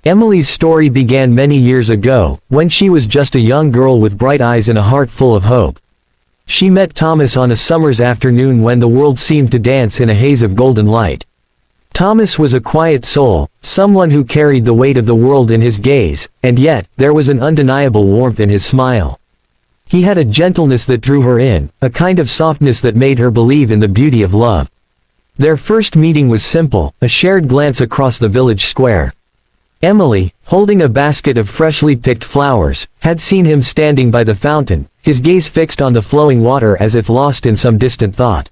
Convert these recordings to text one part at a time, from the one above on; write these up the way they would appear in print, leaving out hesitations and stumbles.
Emily's story began many years ago, when she was just a young girl with bright eyes and a heart full of hope. She met Thomas on a summer's afternoon when the world seemed to dance in a haze of golden light. Thomas was a quiet soul, someone who carried the weight of the world in his gaze, and yet, there was an undeniable warmth in his smile. He had a gentleness that drew her in, a kind of softness that made her believe in the beauty of love. Their first meeting was simple, a shared glance across the village square. Emily, holding a basket of freshly picked flowers, had seen him standing by the fountain, his gaze fixed on the flowing water as if lost in some distant thought.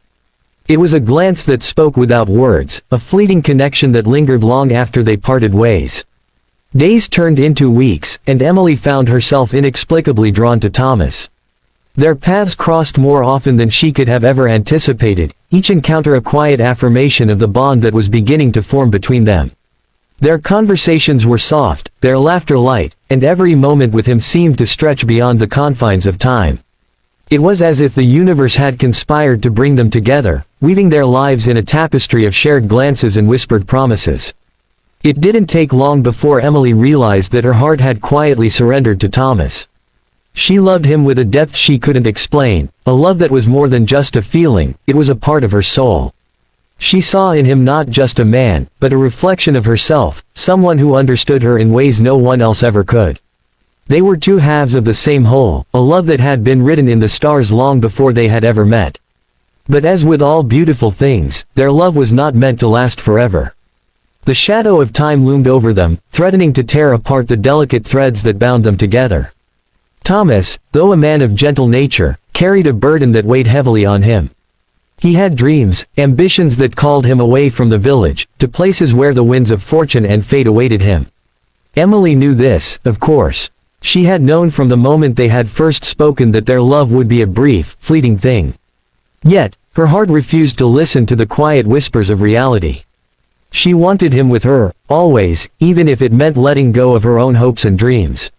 It was a glance that spoke without words, a fleeting connection that lingered long after they parted ways. Days turned into weeks, and Emily found herself inexplicably drawn to Thomas. Their paths crossed more often than she could have ever anticipated, each encounter a quiet affirmation of the bond that was beginning to form between them. Their conversations were soft, their laughter light, and every moment with him seemed to stretch beyond the confines of time. It was as if the universe had conspired to bring them together, weaving their lives in a tapestry of shared glances and whispered promises. It didn't take long before Emily realized that her heart had quietly surrendered to Thomas. She loved him with a depth she couldn't explain, a love that was more than just a feeling, it was a part of her soul. She saw in him not just a man, but a reflection of herself, someone who understood her in ways no one else ever could. They were two halves of the same whole, a love that had been written in the stars long before they had ever met. But as with all beautiful things, their love was not meant to last forever. The shadow of time loomed over them, threatening to tear apart the delicate threads that bound them together. Thomas, though a man of gentle nature, carried a burden that weighed heavily on him. He had dreams, ambitions that called him away from the village, to places where the winds of fortune and fate awaited him. Emily knew this, of course. She had known from the moment they had first spoken that their love would be a brief, fleeting thing. Yet, her heart refused to listen to the quiet whispers of reality. She wanted him with her, always, even if it meant letting go of her own hopes and dreams.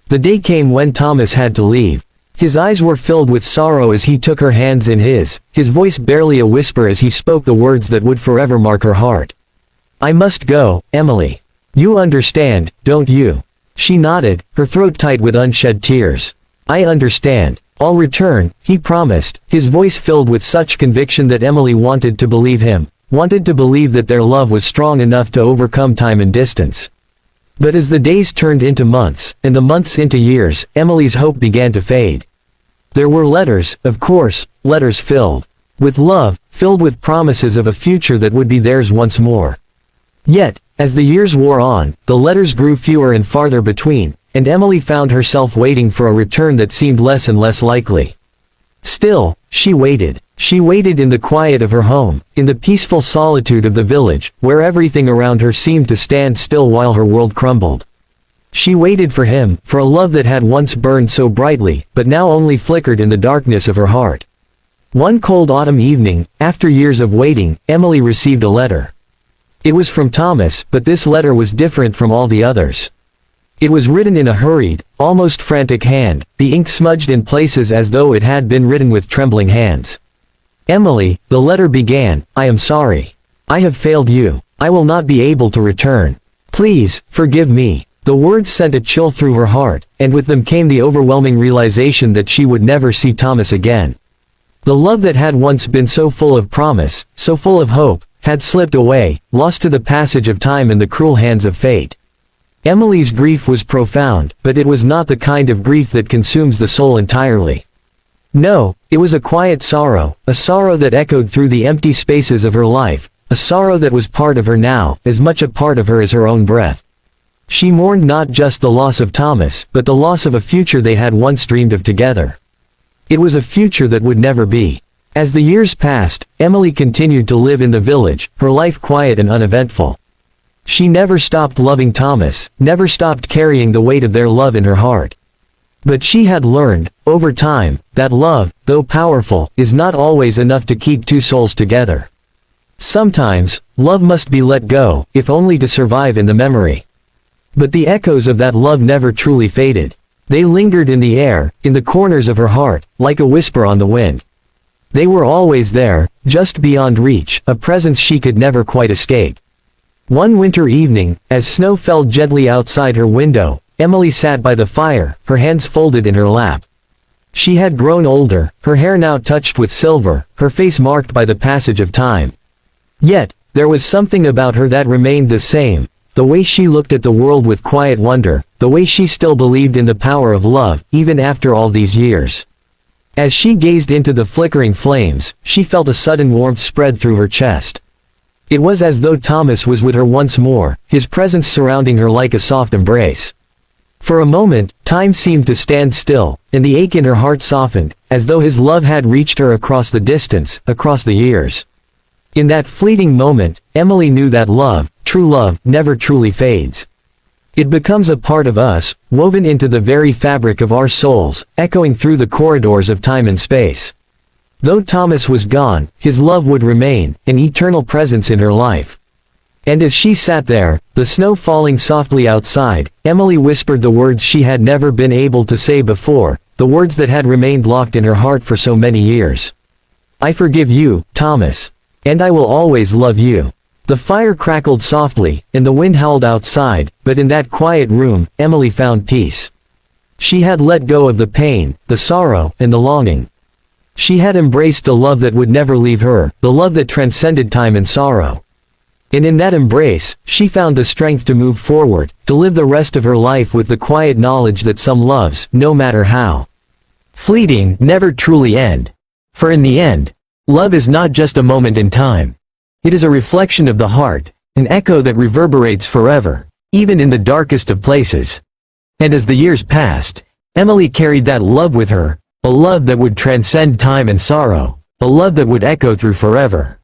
The day came when Thomas had to leave. His eyes were filled with sorrow as he took her hands in his voice barely a whisper as he spoke the words that would forever mark her heart. "I must go, Emily. You understand, don't you?" She nodded, her throat tight with unshed tears. "I understand. I'll return," he promised, his voice filled with such conviction that Emily wanted to believe him, wanted to believe that their love was strong enough to overcome time and distance. But as the days turned into months, and the months into years, Emily's hope began to fade. There were letters, of course, letters filled with love, filled with promises of a future that would be theirs once more. Yet, as the years wore on, the letters grew fewer and farther between, and Emily found herself waiting for a return that seemed less and less likely. Still, she waited. She waited in the quiet of her home, in the peaceful solitude of the village, where everything around her seemed to stand still while her world crumbled. She waited for him, for a love that had once burned so brightly, but now only flickered in the darkness of her heart. One cold autumn evening, after years of waiting, Emily received a letter. It was from Thomas, but this letter was different from all the others. It was written in a hurried, almost frantic hand, the ink smudged in places as though it had been written with trembling hands. "Emily," the letter began, "I am sorry. I have failed you. I will not be able to return. Please, forgive me." The words sent a chill through her heart, and with them came the overwhelming realization that she would never see Thomas again. The love that had once been so full of promise, so full of hope, had slipped away, lost to the passage of time and the cruel hands of fate. Emily's grief was profound, but it was not the kind of grief that consumes the soul entirely. No, it was a quiet sorrow, a sorrow that echoed through the empty spaces of her life, a sorrow that was part of her now, as much a part of her as her own breath. She mourned not just the loss of Thomas, but the loss of a future they had once dreamed of together. It was a future that would never be. As the years passed, Emily continued to live in the village, her life quiet and uneventful. She never stopped loving Thomas, never stopped carrying the weight of their love in her heart. But she had learned, over time, that love, though powerful, is not always enough to keep two souls together. Sometimes, love must be let go, if only to survive in the memory. But the echoes of that love never truly faded. They lingered in the air, in the corners of her heart, like a whisper on the wind. They were always there, just beyond reach, a presence she could never quite escape. One winter evening, as snow fell gently outside her window, Emily sat by the fire, her hands folded in her lap. She had grown older, her hair now touched with silver, her face marked by the passage of time. Yet, there was something about her that remained the same, the way she looked at the world with quiet wonder, the way she still believed in the power of love, even after all these years. As she gazed into the flickering flames, she felt a sudden warmth spread through her chest. It was as though Thomas was with her once more, his presence surrounding her like a soft embrace. For a moment, time seemed to stand still, and the ache in her heart softened, as though his love had reached her across the distance, across the years. In that fleeting moment, Emily knew that love, true love, never truly fades. It becomes a part of us, woven into the very fabric of our souls, echoing through the corridors of time and space. Though Thomas was gone, his love would remain, an eternal presence in her life. And as she sat there, the snow falling softly outside, Emily whispered the words she had never been able to say before, the words that had remained locked in her heart for so many years. I forgive you, Thomas. And I will always love you. The fire crackled softly, and the wind howled outside, but in that quiet room, Emily found peace. She had let go of the pain, the sorrow, and the longing. She had embraced the love that would never leave her, the love that transcended time and sorrow. And in that embrace, she found the strength to move forward, to live the rest of her life with the quiet knowledge that some loves, no matter how fleeting, never truly end. For in the end, love is not just a moment in time. It is a reflection of the heart, an echo that reverberates forever, even in the darkest of places. And as the years passed, Emily carried that love with her, a love that would transcend time and sorrow, a love that would echo through forever.